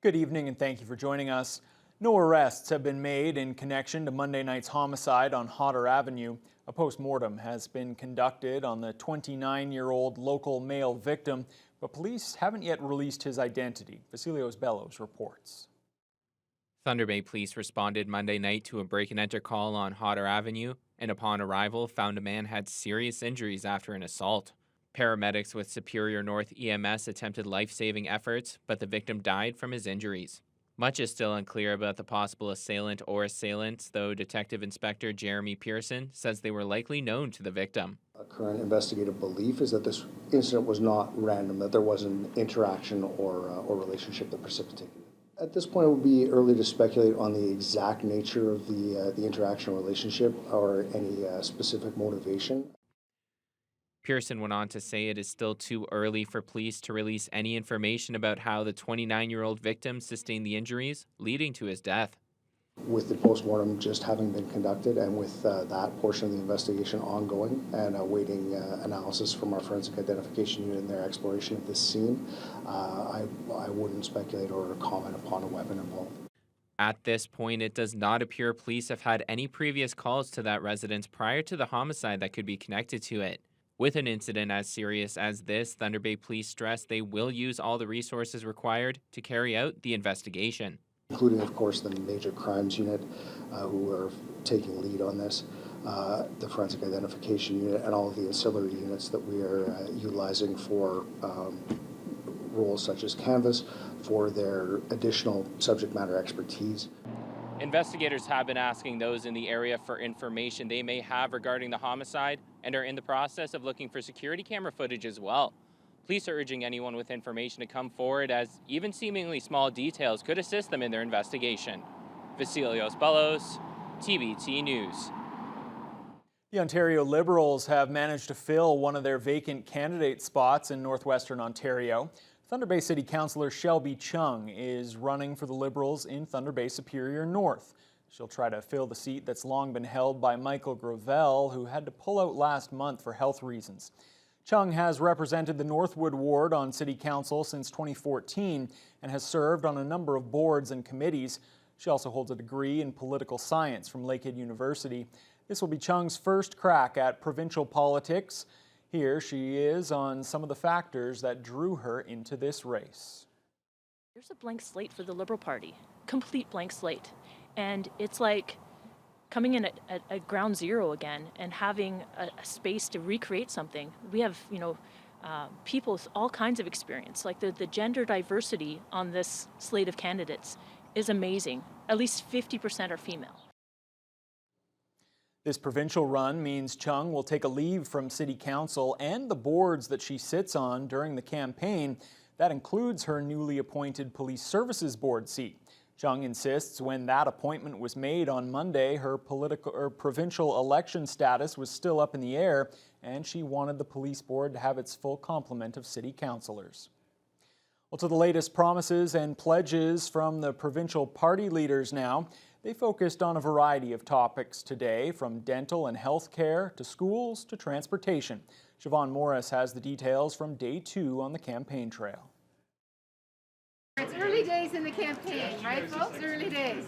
Good evening and thank you for joining us. No arrests have been made in connection to Monday night's homicide on Hodder Avenue. A post-mortem has been conducted on the 29-year-old local male victim, but police haven't yet released his identity. Vasilios Bellows reports. Thunder Bay police responded Monday night to a break-and-enter call on Hodder Avenue, and upon arrival found a man had serious injuries after an assault. Paramedics with Superior North EMS attempted life-saving efforts, but the victim died from his injuries. Much is still unclear about the possible assailant or assailants, though Detective Inspector Jeremy Pearson says they were likely known to the victim. Our current investigative belief is that this incident was not random, that there was an interaction or relationship that precipitated it. At this point, it would be early to speculate on the exact nature of the interaction or relationship or any specific motivation. Pearson went on to say it is still too early for police to release any information about how the 29-year-old victim sustained the injuries, leading to his death. With the postmortem just having been conducted and with that portion of the investigation ongoing and awaiting analysis from our forensic identification unit and their exploration of this scene, I wouldn't speculate or comment upon a weapon involved. At this point, it does not appear police have had any previous calls to that residence prior to the homicide that could be connected to it. With an incident as serious as this, Thunder Bay police stress they will use all the resources required to carry out the investigation. Including, of course, the major crimes unit who are taking lead on this, the forensic identification unit, and all of the ancillary units that we are utilizing for roles such as Canvas for their additional subject matter expertise. Investigators have been asking those in the area for information they may have regarding the homicide and are in the process of looking for security camera footage as well. Police are urging anyone with information to come forward, as even seemingly small details could assist them in their investigation. Vasilios Bellows, TBT News. The Ontario Liberals have managed to fill one of their vacant candidate spots in northwestern Ontario. Thunder Bay City Councillor Shelby Chung is running for the Liberals in Thunder Bay Superior North. She'll try to fill the seat that's long been held by Michael Gravel, who had to pull out last month for health reasons. Chung has represented the Northwood Ward on City Council since 2014 and has served on a number of boards and committees. She also holds a degree in political science from Lakehead University. This will be Chung's first crack at provincial politics. Here she is on some of the factors that drew her into this race. There's a blank slate for the Liberal Party, complete blank slate. And it's like coming in at ground zero again and having a space to recreate something. We have, people with all kinds of experience. Like the gender diversity on this slate of candidates is amazing. At least 50% are female. This provincial run means Chung will take a leave from City Council and the boards that she sits on during the campaign. That includes her newly appointed Police Services Board seat. Chung insists when that appointment was made on Monday, her provincial election status was still up in the air, and she wanted the police board to have its full complement of city councillors. Well, to the latest promises and pledges from the provincial party leaders now. They focused on a variety of topics today, from dental and health care to schools to transportation. Siobhan Morris has the details from day 2 on the campaign trail. It's early days in the campaign, right folks? Early days.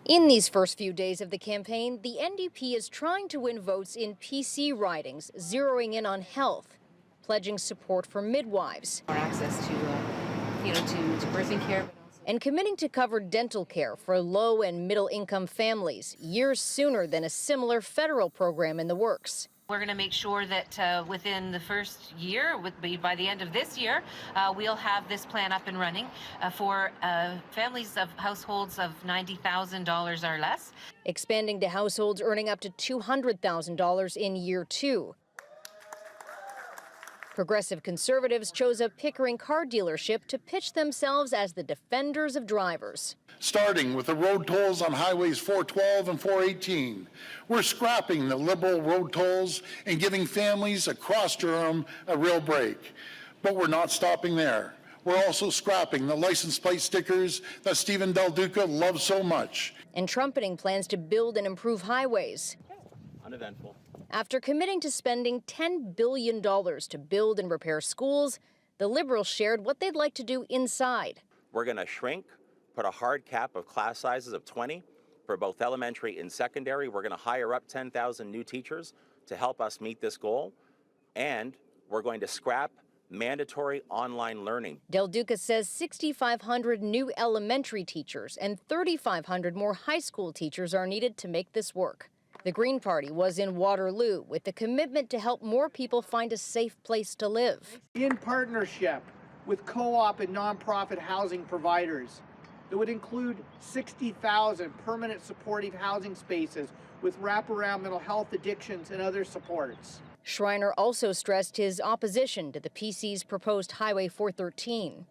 In these first few days of the campaign, the NDP is trying to win votes in PC ridings, zeroing in on health, pledging support for midwives. More access to birthing care. And committing to cover dental care for low and middle income families years sooner than a similar federal program in the works. We're going to make sure that within the first year, by the end of this year, we'll have this plan up and running for families of households of $90,000 or less. Expanding to households earning up to $200,000 in year 2. Progressive Conservatives chose a Pickering car dealership to pitch themselves as the defenders of drivers. Starting with the road tolls on highways 412 and 418. We're scrapping the Liberal road tolls and giving families across Durham a real break. But we're not stopping there. We're also scrapping the license plate stickers that Stephen Del Duca loves so much. And trumpeting plans to build and improve highways. Uneventful. After committing to spending $10 billion to build and repair schools, the Liberals shared what they'd like to do inside. We're going to shrink, put a hard cap of class sizes of 20 for both elementary and secondary. We're going to hire up 10,000 new teachers to help us meet this goal. And we're going to scrap mandatory online learning. Del Duca says 6,500 new elementary teachers and 3,500 more high school teachers are needed to make this work. The Green Party was in Waterloo with the commitment to help more people find a safe place to live. In partnership with co-op and nonprofit housing providers that would include 60,000 permanent supportive housing spaces with wraparound mental health, addictions, and other supports. Schreiner also stressed his opposition to the PC's proposed Highway 413.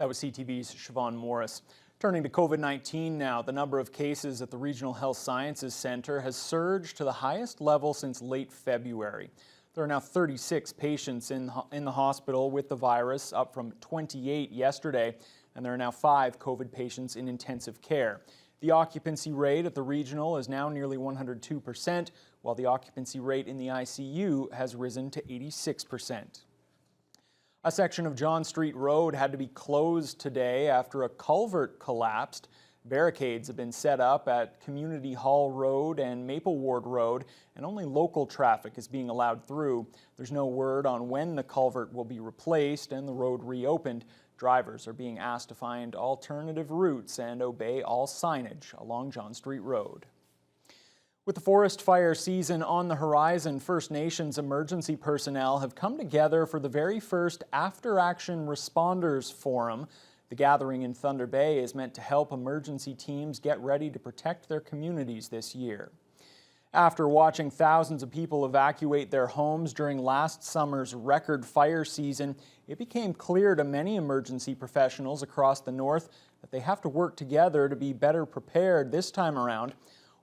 That was CTV's Siobhan Morris. Turning to COVID-19 now, the number of cases at the Regional Health Sciences Centre has surged to the highest level since late February. There are now 36 patients in the hospital with the virus, up from 28 yesterday, and there are now 5 COVID patients in intensive care. The occupancy rate at the regional is now nearly 102%, while the occupancy rate in the ICU has risen to 86%. A section of John Street Road had to be closed today after a culvert collapsed. Barricades have been set up at Community Hall Road and Maple Ward Road, and only local traffic is being allowed through. There's no word on when the culvert will be replaced and the road reopened. Drivers are being asked to find alternative routes and obey all signage along John Street Road. With the forest fire season on the horizon, First Nations emergency personnel have come together for the very first After Action Responders Forum. The gathering in Thunder Bay is meant to help emergency teams get ready to protect their communities this year. After watching thousands of people evacuate their homes during last summer's record fire season, it became clear to many emergency professionals across the north that they have to work together to be better prepared this time around.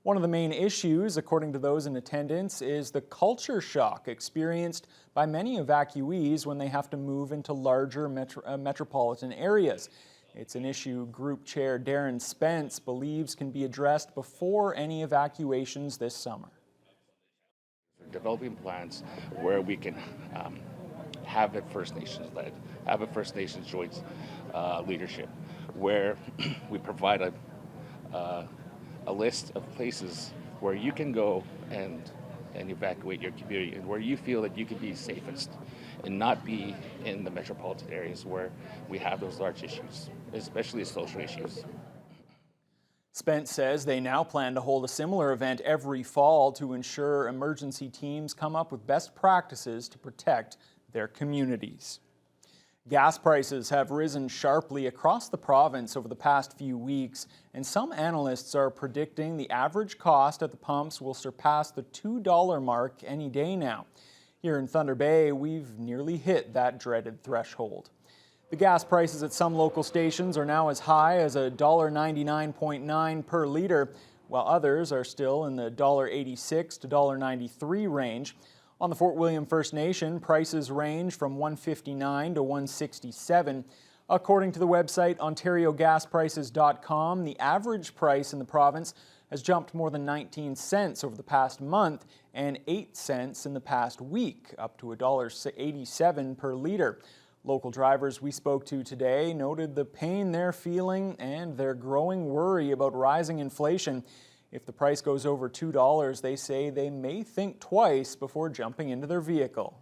One of the main issues, according to those in attendance, is the culture shock experienced by many evacuees when they have to move into larger metropolitan areas. It's an issue Group Chair Darren Spence believes can be addressed before any evacuations this summer. Developing plans where we can have it First Nations led, have a First Nations joint leadership, where we provide a list of places where you can go and evacuate your community, and where you feel that you can be safest and not be in the metropolitan areas where we have those large issues, especially social issues. Spence says they now plan to hold a similar event every fall to ensure emergency teams come up with best practices to protect their communities. Gas prices have risen sharply across the province over the past few weeks, and some analysts are predicting the average cost at the pumps will surpass the $2 mark any day now. Here in Thunder Bay, we've nearly hit that dreaded threshold. The gas prices at some local stations are now as high as $1.99.9 per litre, while others are still in the $1.86 to $1.93 range. On the Fort William First Nation, prices range from $1.59 to $1.67. According to the website OntarioGasPrices.com, the average price in the province has jumped more than 19 cents over the past month and 8 cents in the past week, up to $1.87 per litre. Local drivers we spoke to today noted the pain they're feeling and their growing worry about rising inflation. If the price goes over $2, they say they may think twice before jumping into their vehicle.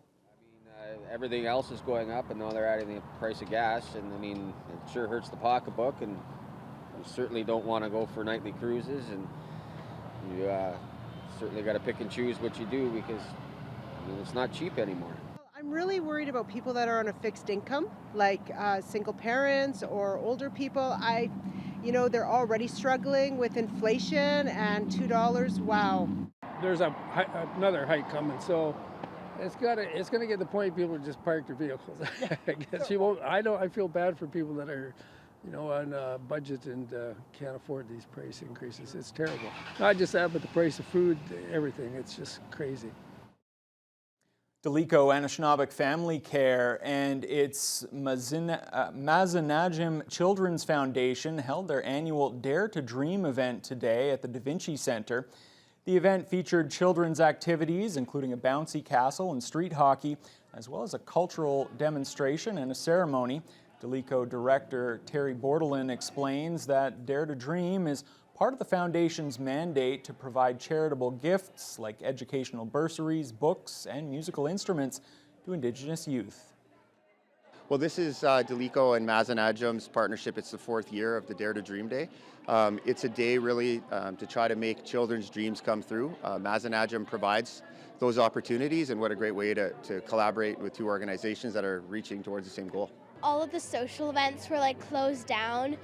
Everything else is going up, and now they're adding the price of gas, and I mean, it sure hurts the pocketbook, and you certainly don't want to go for nightly cruises, and you certainly got to pick and choose what you do, because I mean, it's not cheap anymore. I'm really worried about people that are on a fixed income, like single parents or older people. You know, they're already struggling with inflation, and $2, wow. There's another hike coming, so it's going to get to the point people just park their vehicles. I guess you won't. I feel bad for people that are, you know, on a budget and can't afford these price increases. It's terrible. Not just that, but the price of food, everything. It's just crazy. Delico Anishinaabeg Family Care and its Mazenajim Children's Foundation held their annual Dare to Dream event today at the Da Vinci Center. The event featured children's activities, including a bouncy castle and street hockey, as well as a cultural demonstration and a ceremony. Delico director Terry Bordelin explains that Dare to Dream is part of the foundation's mandate to provide charitable gifts like educational bursaries, books, and musical instruments to Indigenous youth. Well, this is Delico and Mazanajum's partnership. It's the 4th year of the Dare to Dream Day. It's a day really to try to make children's dreams come through. Mazanajum provides those opportunities, and what a great way to collaborate with 2 organizations that are reaching towards the same goal. All of the social events were like closed down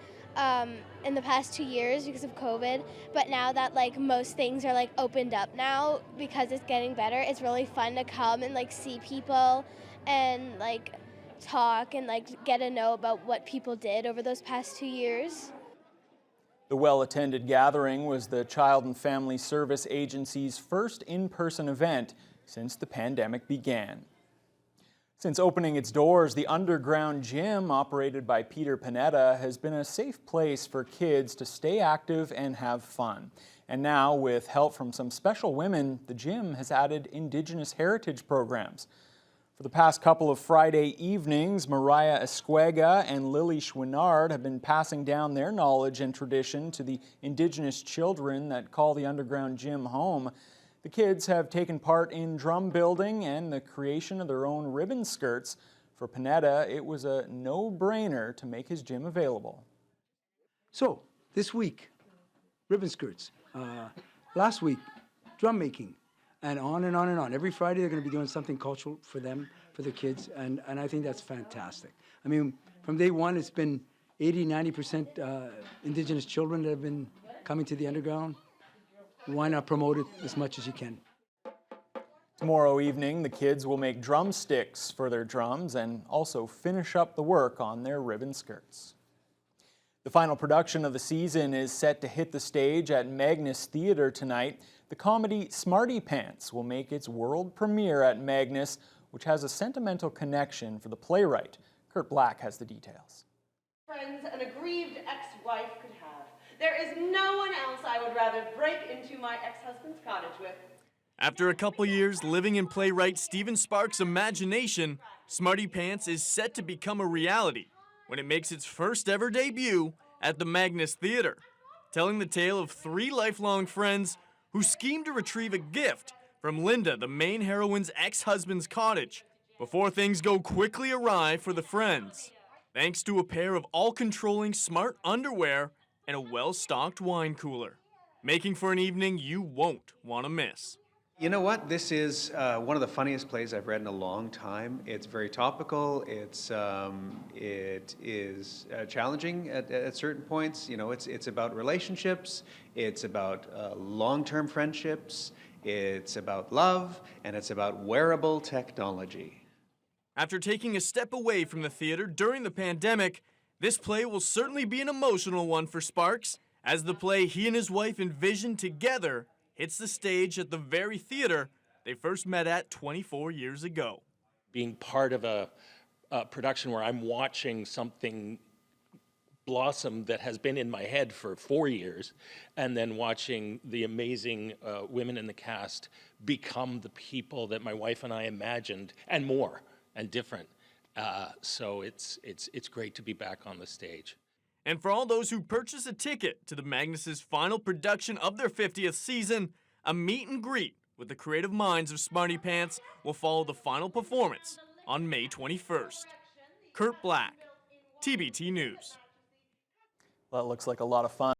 in the past 2 years because of COVID, but now that like most things are like opened up now because it's getting better, it's really fun to come and like see people and like talk and like get to know about what people did over those past 2 years. The well-attended gathering was the Child and Family Service Agency's first in-person event since the pandemic began. Since opening its doors, the underground gym operated by Peter Panetta has been a safe place for kids to stay active and have fun. And now, with help from some special women, the gym has added Indigenous heritage programs. For the past couple of Friday evenings, Mariah Esquega and Lily Schwinnard have been passing down their knowledge and tradition to the Indigenous children that call the underground gym home. The kids have taken part in drum building and the creation of their own ribbon skirts. For Panetta, it was a no-brainer to make his gym available. So, this week, ribbon skirts. Last week, drum making. And on and on and on. Every Friday they're going to be doing something cultural for them, for the kids, and I think that's fantastic. I mean, from day one, it's been 80-90% Indigenous children that have been coming to the underground. Why not promote it as much as you can? Tomorrow evening, the kids will make drumsticks for their drums and also finish up the work on their ribbon skirts. The final production of the season is set to hit the stage at Magnus Theatre tonight. The comedy Smarty Pants will make its world premiere at Magnus, which has a sentimental connection for the playwright. Kurt Black has the details. Friends an aggrieved ex-wife could have. There is no one else I would rather break into my ex-husband's cottage with. After a couple years living in playwright Stephen Sparks' imagination, Smarty Pants is set to become a reality when it makes its first ever debut at the Magnus Theatre, telling the tale of 3 lifelong friends who scheme to retrieve a gift from Linda, the main heroine's ex-husband's cottage, before things go quickly awry for the friends, thanks to a pair of all-controlling smart underwear and a well-stocked wine cooler, making for an evening you won't want to miss. You know what? This is one of the funniest plays I've read in a long time. It's very topical. It is challenging at certain points. You know, it's about relationships. It's about long-term friendships. It's about love, and it's about wearable technology. After taking a step away from the theater during the pandemic, this play will certainly be an emotional one for Sparks, as the play he and his wife envisioned together hits the stage at the very theater they first met at 24 years ago. Being part of a production where I'm watching something blossom that has been in my head for 4 years, and then watching the amazing women in the cast become the people that my wife and I imagined, and more, and different. So it's great to be back on the stage. And for all those who purchase a ticket to the Magnus's final production of their 50th season, a meet and greet with the creative minds of Smarty Pants will follow the final performance on May 21st. Kurt Black, TBT News. Well, that looks like a lot of fun.